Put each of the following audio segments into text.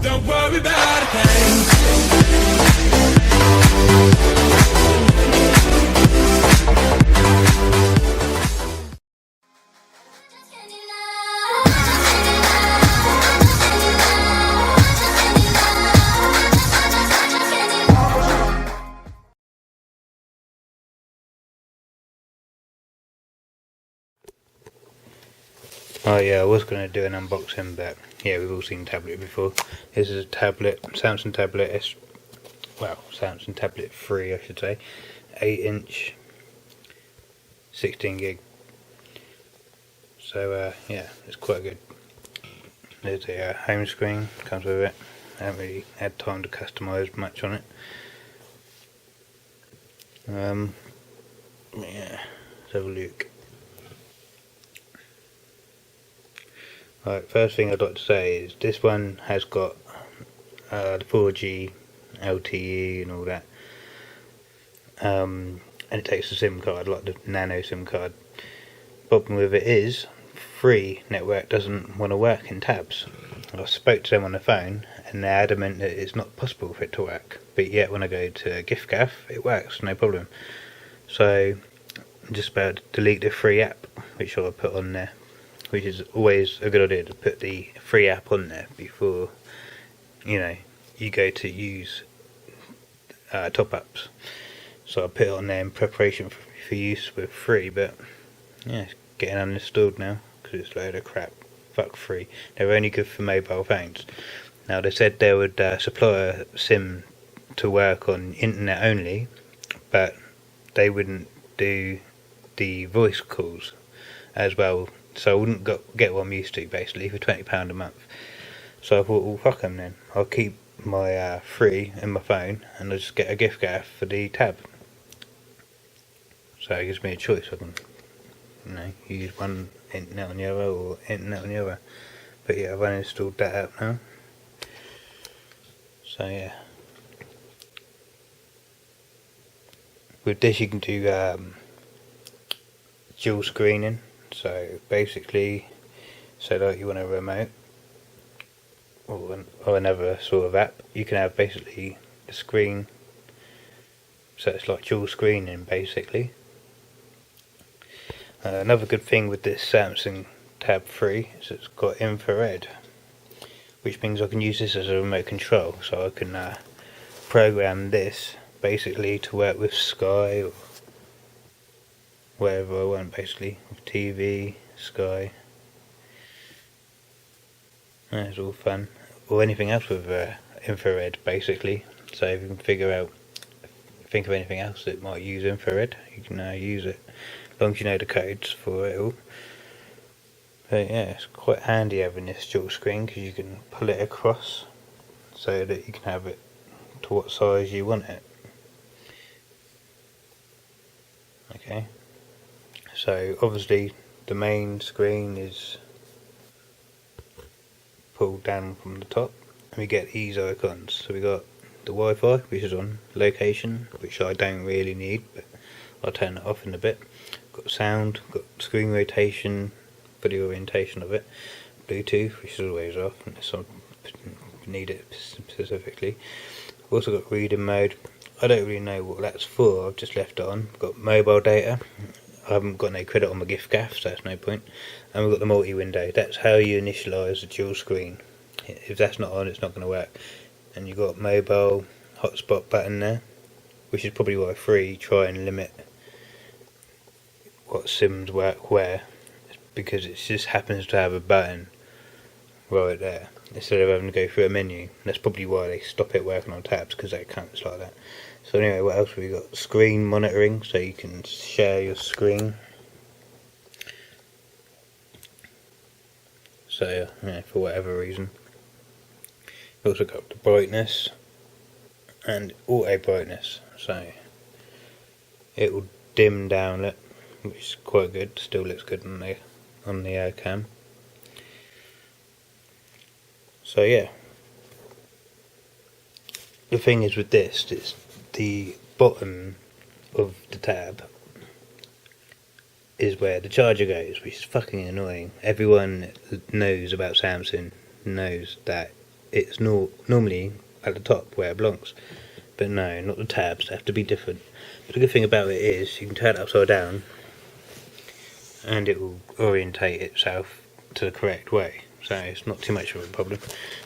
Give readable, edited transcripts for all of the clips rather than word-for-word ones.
Don't worry about a thing. Oh yeah, I was going to do an unboxing, but yeah, we've all seen tablet before. This is a tablet, Samsung tablet Samsung tablet 3 I should say, 8-inch, 16 gig. So yeah, it's quite good. There's a home screen, comes with it. I haven't really had time to customise much on it. Yeah, let's have a look. Right, first thing I'd like to say is this one has got the 4G LTE and all that, and it takes a SIM card, like the nano SIM card. Problem with it is, free network doesn't want to work in tabs. I spoke to them on the phone and they're adamant that it's not possible for it to work, but yet when I go to giffgaff it works, no problem. So I'm just about to delete the free app which I'll put on there, which is always a good idea to put the free app on there before you go to use top-ups. So I put it on there in preparation for use with free, but yeah, it's getting uninstalled now because it's a load of crap. Fuck free. They're only good for mobile phones. Now they said they would supply a SIM to work on internet only, but they wouldn't do the voice calls as well. So I wouldn't get what I'm used to basically for £20 a month. So I thought, well, fuck them then. I'll keep my free in my phone and I'll just get a giffgaff for the tab. So it gives me a choice. I can use one internet on the other or internet on the other. But yeah, I've uninstalled that app now. So yeah, with this you can do dual screening. So basically, say like you want a remote or another sort of app, you can have basically the screen, so it's like dual screening basically. Another good thing with this Samsung Tab 3 is it's got infrared, which means I can use this as a remote control, so I can program this basically to work with Sky or wherever I want, basically with TV, Sky. That's all fun, or anything else with infrared basically. So if you can think of anything else that might use infrared, you can use it, as long as you know the codes for it all. But yeah, it's quite handy having this dual screen because you can pull it across so that you can have it to what size you want it. Okay, so obviously the main screen is pulled down from the top and we get these icons. So we got the Wi-Fi, which is on, location, which I don't really need, but I'll turn it off in a bit. Got sound, got screen rotation for the orientation of it, Bluetooth, which is always off unless I need it specifically. Also got reading mode. I don't really know what that's for, I've just left it on. Got mobile data. I haven't got no credit on my giffgaff, so that's no point. And we've got the multi-window. That's how you initialise the dual screen. If that's not on, it's not going to work. And you've got mobile hotspot button there, which is probably why free try and limit what sims work where, because it just happens to have a button right there instead of having to go through a menu. That's probably why they stop it working on tabs, because they can't, it's like that. So anyway, what else have we got? Screen monitoring, so you can share your screen. So yeah, for whatever reason. You've also got the brightness and auto brightness, so it will dim down it, which is quite good. Still looks good on the cam. So yeah, the thing is with this, it's the bottom of the tab is where the charger goes, which is fucking annoying. Everyone knows about Samsung knows that it's normally at the top where it belongs. But no, not the tabs, they have to be different. But the good thing about it is you can turn it upside down and it will orientate itself to the correct way, so it's not too much of a problem.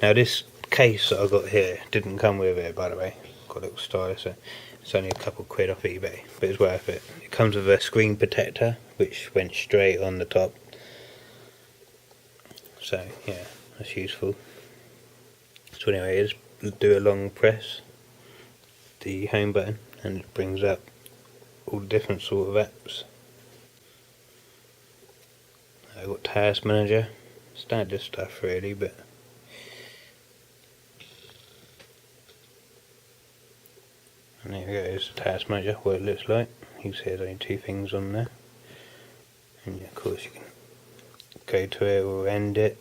Now this case that I got here didn't come with it, by the way. Got a little stylus, so it's only a couple quid off eBay, but it's worth it. It comes with a screen protector which went straight on the top, so yeah, that's useful. So anyway, just do a long press the home button and it brings up all the different sort of apps. I've got Task Manager, standard stuff really, but and there we go, it's the Task Manager, what it looks like. You can see there's only two things on there, and of course you can go to it or end it.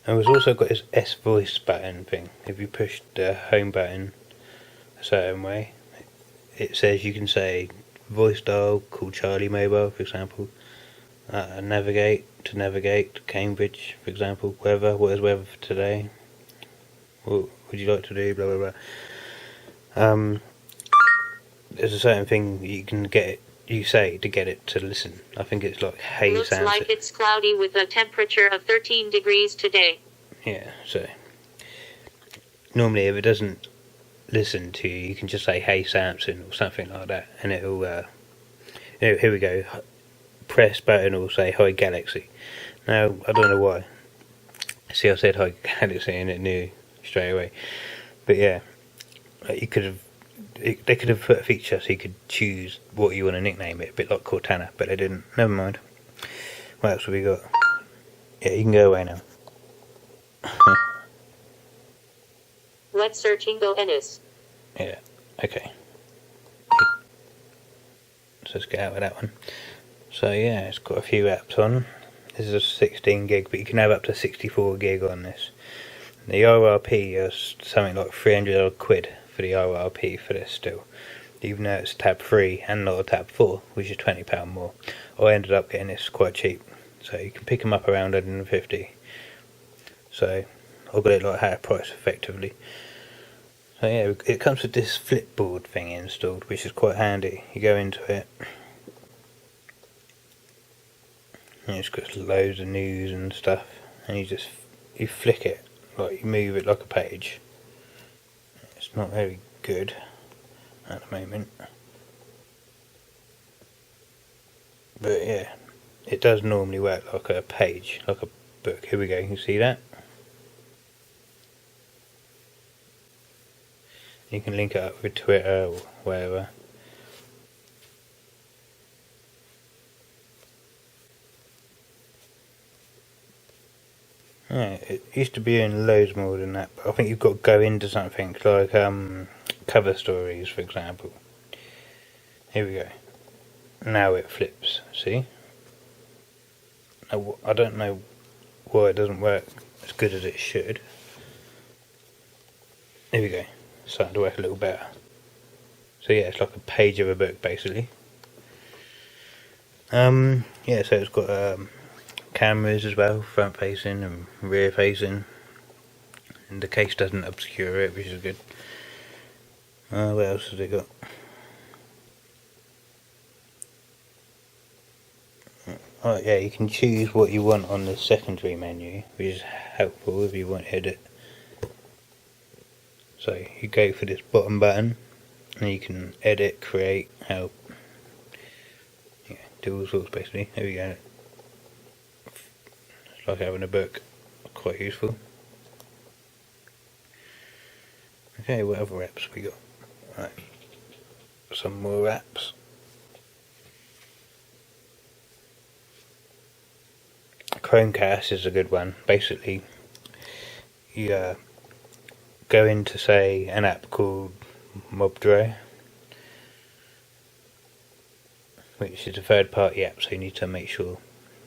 And we've also got this S voice button thing. If you push the home button a certain way, it says you can say voice dial, call Charlie Mobile for example, navigate to Cambridge for example, weather, what is weather for today, what would you like to do, blah blah blah. There's a certain thing you can get it, you say to get it to listen. I think it's like, hey Looks Samson. like it's cloudy with a temperature of 13 degrees today. Yeah, so normally if it doesn't listen to you, you can just say hey Samson or something like that, and it'll here we go, press button will say hi Galaxy. Now I don't know why, see I said hi Galaxy and it knew straight away, but yeah, you could have, they could have put a feature so you could choose what you want to nickname it, a bit like Cortana, but they didn't. Never mind. What else have we got? Yeah, you can go away now. Let's search Ingo Ennis. Yeah, okay. So let's get out of that one. So yeah, it's got a few apps on. This is a 16 gig, but you can have up to 64 gig on this. The RRP is something like 300 odd quid for the RRP for this still, even though it's tab 3 and not a tab 4, which is £20 more. I ended up getting this quite cheap, so you can pick them up around 150. So I got it like half price effectively. So yeah, it comes with this flipboard thing installed, which is quite handy. You go into it, and it's got loads of news and stuff, and you flick it, like you move it like a page. It's not very good at the moment, but yeah, it does normally work like a page, like a book. Here we go, you can see that. You can link it up with Twitter or wherever. Yeah, it used to be in loads more than that, but I think you've got to go into something like cover stories, for example. Here we go. Now it flips, see? Now, I don't know why it doesn't work as good as it should. Here we go. Starting to work a little better. So yeah, it's like a page of a book basically. Yeah, so it's got cameras as well, front facing and rear facing, and the case doesn't obscure it, which is good. What else has it got? Oh yeah, you can choose what you want on the secondary menu, which is helpful if you want to edit. So you go for this bottom button and you can edit, create, help, yeah, do all sorts basically. There we go. It's like having a book, quite useful. Okay, what other apps we got? Right, some more apps. Chromecast is a good one. Basically, you go into, say, an app called Mobdro, which is a third-party app, so you need to make sure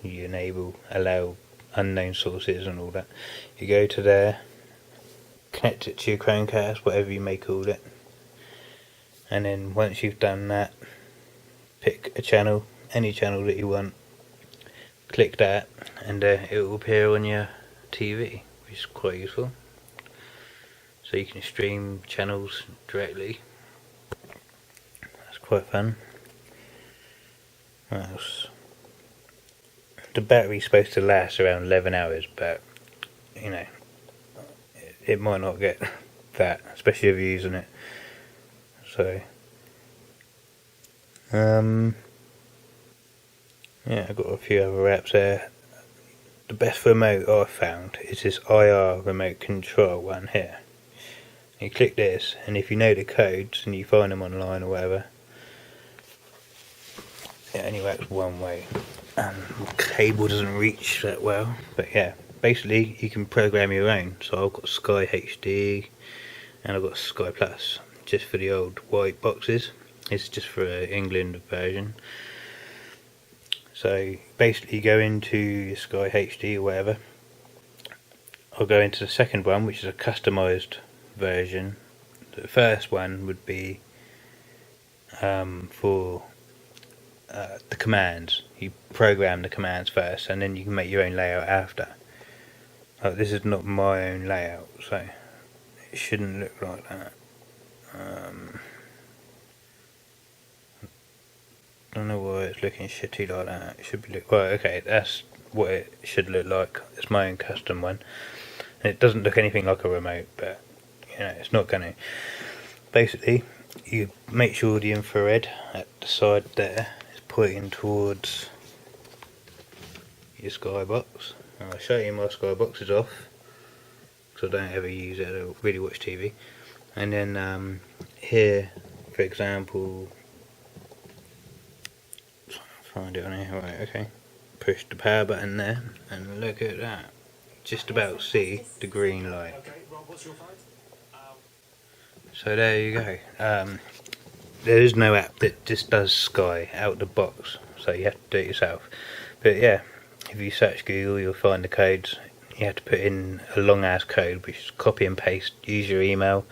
you allow unknown sources and all that. You go to there, connect it to your Chromecast, whatever you may call it, and then once you've done that, pick a channel, any channel that you want, click that, and it will appear on your TV, which is quite useful. So you can stream channels directly. That's quite fun. What else? The battery's supposed to last around 11 hours, but you know, it might not get that, especially if you're using it. So yeah, I've got a few other apps there. The best remote I've found is this IR remote control one here. You click this, and if you know the codes and you find them online or whatever, it only works one way. Cable doesn't reach that well, but yeah, basically you can program your own. So I've got Sky HD and I've got Sky Plus, just for the old white boxes. It's just for an England version. So basically you go into your Sky HD or whatever. I'll go into the second one, which is a customised version. The first one would be for the commands. You program the commands first, and then you can make your own layout after. This is not my own layout, so it shouldn't look like that. I don't know why it's looking shitty like that. It should be right. Okay, that's what it should look like. It's my own custom one, and it doesn't look anything like a remote, but you know, it's not going to. Basically, you make sure the infrared at the side there is pointing towards your Skybox. I'll show you my Skybox is off because I don't ever use it. I don't really watch TV. And then here, for example, find it on here. Right, okay. Push the power button there, and look at that. Just about see the green light. So there you go. There is no app that just does Sky out the box, so you have to do it yourself. But yeah, if you search Google, you'll find the codes. You have to put in a long ass code, which is copy and paste. Use your email.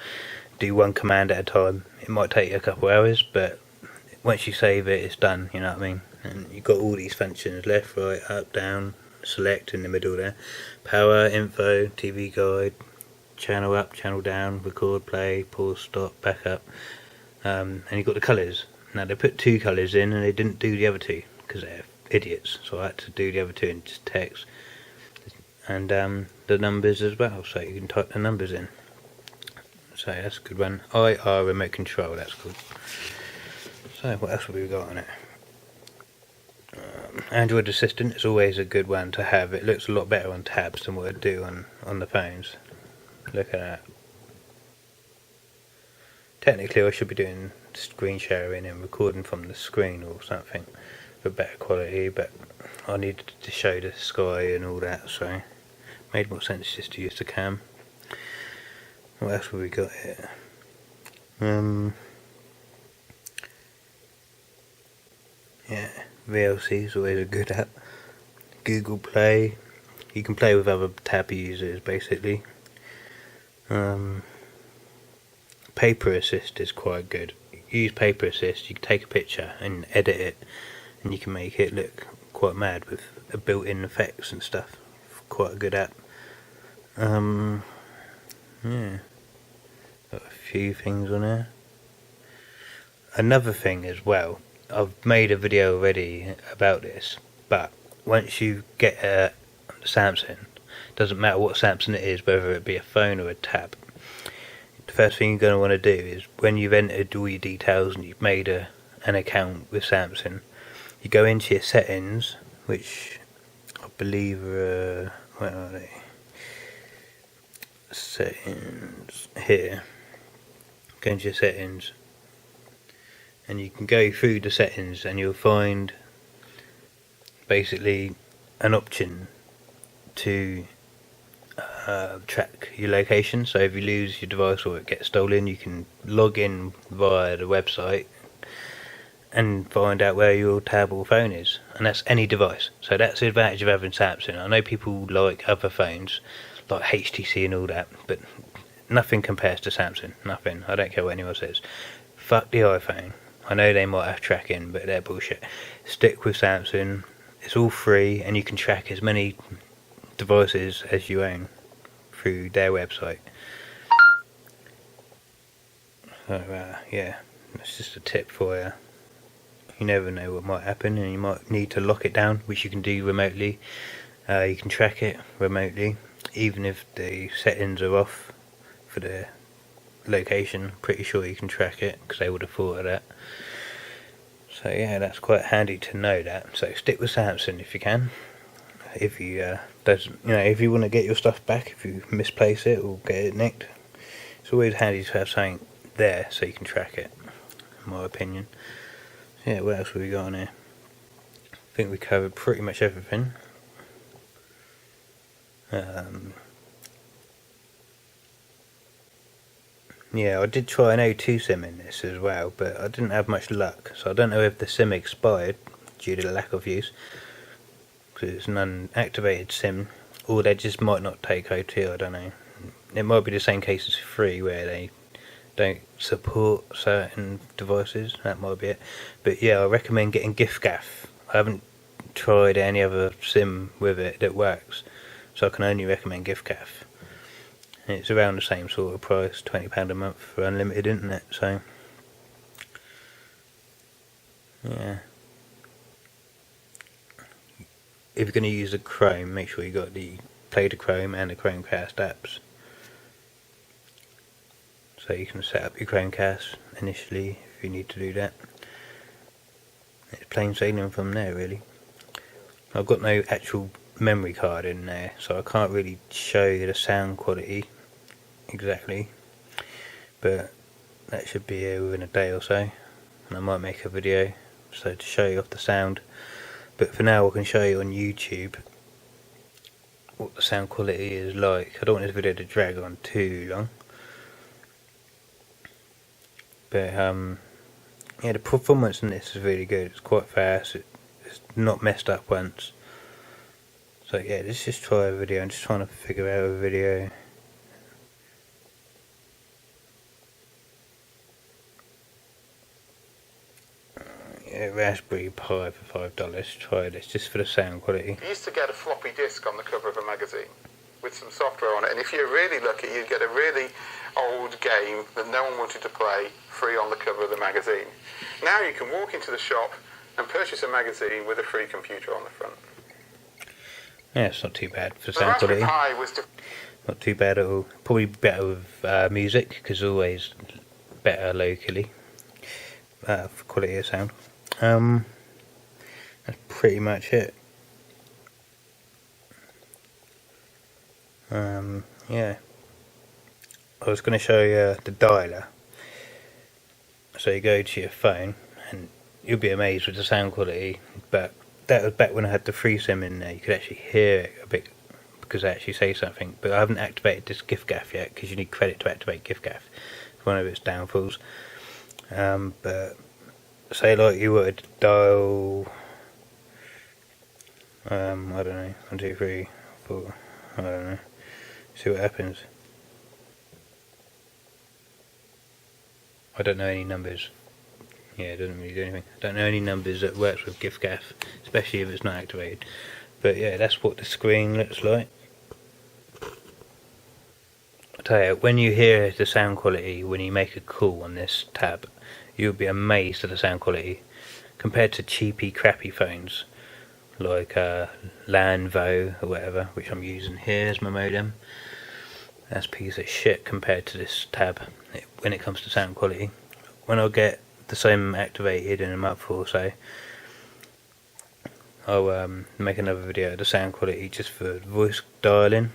Do one command at a time. It might take you a couple hours, but once you save it, it's done. You know what I mean? And you've got all these functions: left, right, up, down, select in the middle there, power, info, TV guide, channel up, channel down, record, play, pause, stop, back up, and you've got the colours. Now they put 2 colours in and they didn't do the other 2 because they're idiots, so I had to do the other 2 in just text, and the numbers as well, so you can type the numbers in. So that's a good one. IR remote control, that's good. So what else have we got on it? Android Assistant is always a good one to have. It looks a lot better on tabs than what it do on the phones. Look at that. Technically I should be doing screen sharing and recording from the screen or something for better quality, but I needed to show the sky and all that, so it made more sense just to use the cam. What else have we got here? Yeah, VLC is always a good app. Google Play, you can play with other tab users basically. Paper Assist is quite good. You use Paper Assist, you can take a picture and edit it, and you can make it look quite mad with built-in effects and stuff. Quite a good app. Yeah, got a few things on there. Another thing as well, I've made a video already about this, but once you get a Samsung, doesn't matter what Samsung it is, whether it be a phone or a tab, the first thing you're going to want to do is, when you've entered all your details and you've made an account with Samsung, you go into your settings, which I believe are, where are they? Settings, here. Go into your settings, and you can go through the settings and you'll find basically an option to track your location. So if you lose your device or it gets stolen, you can log in via the website and find out where your tab or phone is, and that's any device. So that's the advantage of having Samsung. I know people like other phones like HTC and all that, but nothing compares to Samsung. Nothing. I don't care what anyone says. Fuck the iPhone. I know they might have tracking, but they're bullshit. Stick with Samsung. It's all free, and you can track as many devices as you own through their website. So yeah, that's just a tip for you. You never know what might happen, and you might need to lock it down, which you can do remotely. You can track it remotely, even if the settings are off for the location. Pretty sure you can track it, because they would have thought of that. So yeah, that's quite handy to know that. So stick with Samsung if you can. If you if you want to get your stuff back, if you misplace it or get it nicked, it's always handy to have something there so you can track it, in my opinion. Yeah, what else have we got on here? I think we covered pretty much everything. Yeah, I did try an O2 SIM in this as well, but I didn't have much luck, so I don't know if the SIM expired due to the lack of use, because it's an unactivated SIM, or they just might not take O2, I don't know. It might be the same case as 3, where they don't support certain devices, that might be it. But yeah, I recommend getting giffgaff. I haven't tried any other SIM with it that works, so I can only recommend giffgaff. And it's around the same sort of price, £20 a month for unlimited internet, so yeah. If you're going to use the Chrome, make sure you got the Play to Chrome and the Chromecast apps. So you can set up your Chromecast initially if you need to do that. It's plain sailing from there, really. I've got no actual memory card in there, so I can't really show you the sound quality exactly, but that should be here within a day or so, and I might make a video so to show you off the sound. But for now I can show you on YouTube what the sound quality is like. I don't want this video to drag on too long, but yeah, the performance in this is really good. It's quite fast, it's not messed up once. So yeah, let's just try a video. I'm just trying to figure out a video. Yeah, Raspberry Pi for $5. Try this just for the sound quality. You used to get a floppy disk on the cover of a magazine with some software on it, and if you're really lucky, you'd get a really old game that no one wanted to play free on the cover of the magazine. Now you can walk into the shop and purchase a magazine with a free computer on the front. Yeah, it's not too bad for The sound Raspberry quality. Pi was Not too bad at all. Probably better with music, because always better locally for quality of sound. That's pretty much it. Yeah. I was going to show you the dialer. So you go to your phone, and you'll be amazed with the sound quality, but that was back when I had the free SIM in there. You could actually hear it a bit, because I actually say something, but I haven't activated this giffgaff yet, because you need credit to activate giffgaff. It's one of its downfalls. But say like you were to dial, I don't know, 1, 2, 3, 4, I don't know, see what happens. I don't know any numbers. Yeah, it doesn't really do anything. I don't know any numbers that works with giffgaff, especially if it's not activated. But yeah, that's what the screen looks like. I tell you, when you hear the sound quality when you make a call on this tab, you'll be amazed at the sound quality compared to cheapy, crappy phones like Lanvo or whatever, which I'm using here as my modem. That's a piece of shit compared to this tab when it comes to sound quality. When I get the same activated in a month or so, I'll make another video of the sound quality just for voice dialing,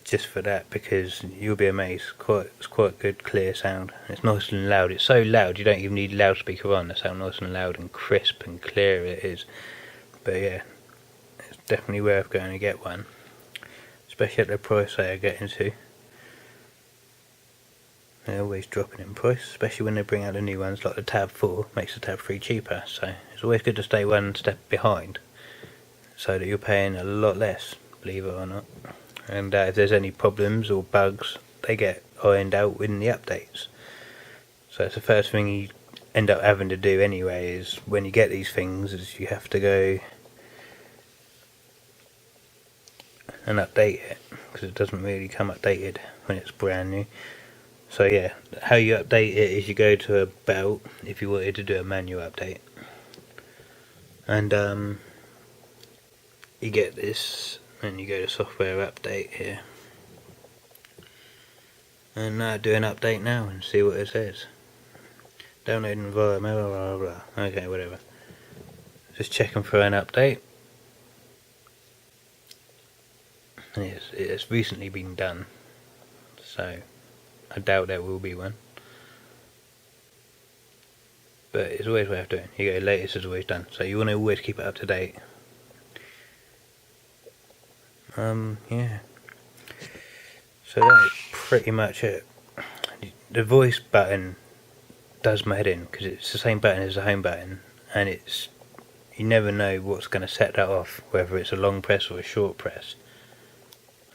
just for that, because you'll be amazed. It's quite good, clear sound. It's nice and loud. It's so loud you don't even need loudspeaker on. That's how nice and loud and crisp and clear it is. But yeah, it's definitely worth going to get one, especially at the price they are getting to. They're always dropping in price, especially when they bring out the new ones like the Tab 4, makes the Tab 3 cheaper. So it's always good to stay one step behind, so that you're paying a lot less, believe it or not. And if there's any problems or bugs, they get ironed out in the updates. So it's the first thing you end up having to do anyway, is when you get these things, is you have to go and update it, because it doesn't really come updated when it's brand new. So yeah, how you update it is you go to a belt if you wanted to do a manual update, and you get this, and you go to software update here, and do an update now and see what it says. Downloading via blah blah blah. Okay, whatever. Just checking for an update. And it's recently been done, so I doubt there will be one. But it's always worth doing. You go, latest is always done, so you want to always keep it up to date. Yeah. So that is pretty much it. The voice button does my head in, because it's the same button as the home button, and you never know what's going to set that off, whether it's a long press or a short press.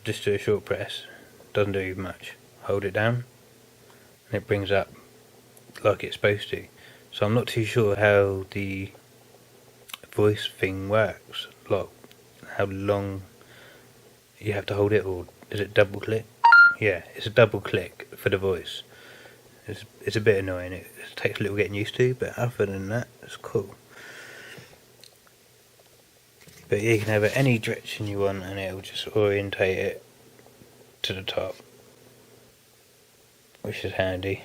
Just do a short press, doesn't do much. Hold it down and it brings up like it's supposed to. So I'm not too sure how the voice thing works, like how long you have to hold it, or is it double click? Yeah, it's a double click for the voice. It's a bit annoying, it takes a little getting used to, but other than that, it's cool. But you can have it any direction you want, and it'll just orientate it to the top, which is handy.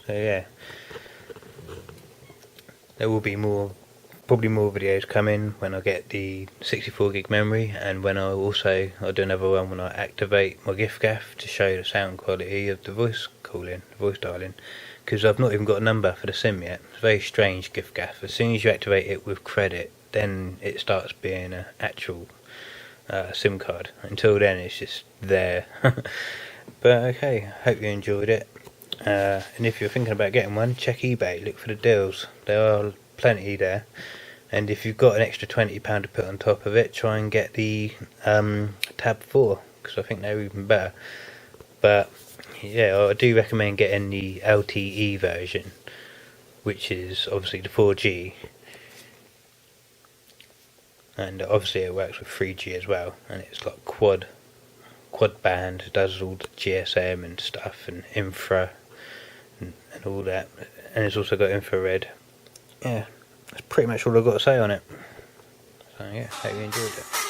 So yeah, there will be probably more videos coming when I get the 64 gig memory, and when I'll do another one when I activate my giffgaff to show the sound quality of the voice calling, the voice dialing, because I've not even got a number for the SIM yet. It's very strange, giffgaff. As soon as you activate it with credit, then it starts being an actual SIM card. Until then it's just there. But okay, hope you enjoyed it, and if you're thinking about getting one, check eBay, look for the deals, there are plenty there, and if you've got an extra £20 to put on top of it, try and get the Tab 4, because I think they're even better. But yeah, I do recommend getting the LTE version, which is obviously the 4G, and obviously it works with 3G as well, and it's like quad band, does all the GSM and stuff, and infra and all that, and it's also got infrared. Yeah, that's pretty much all I've got to say on it. So yeah, hope you enjoyed it.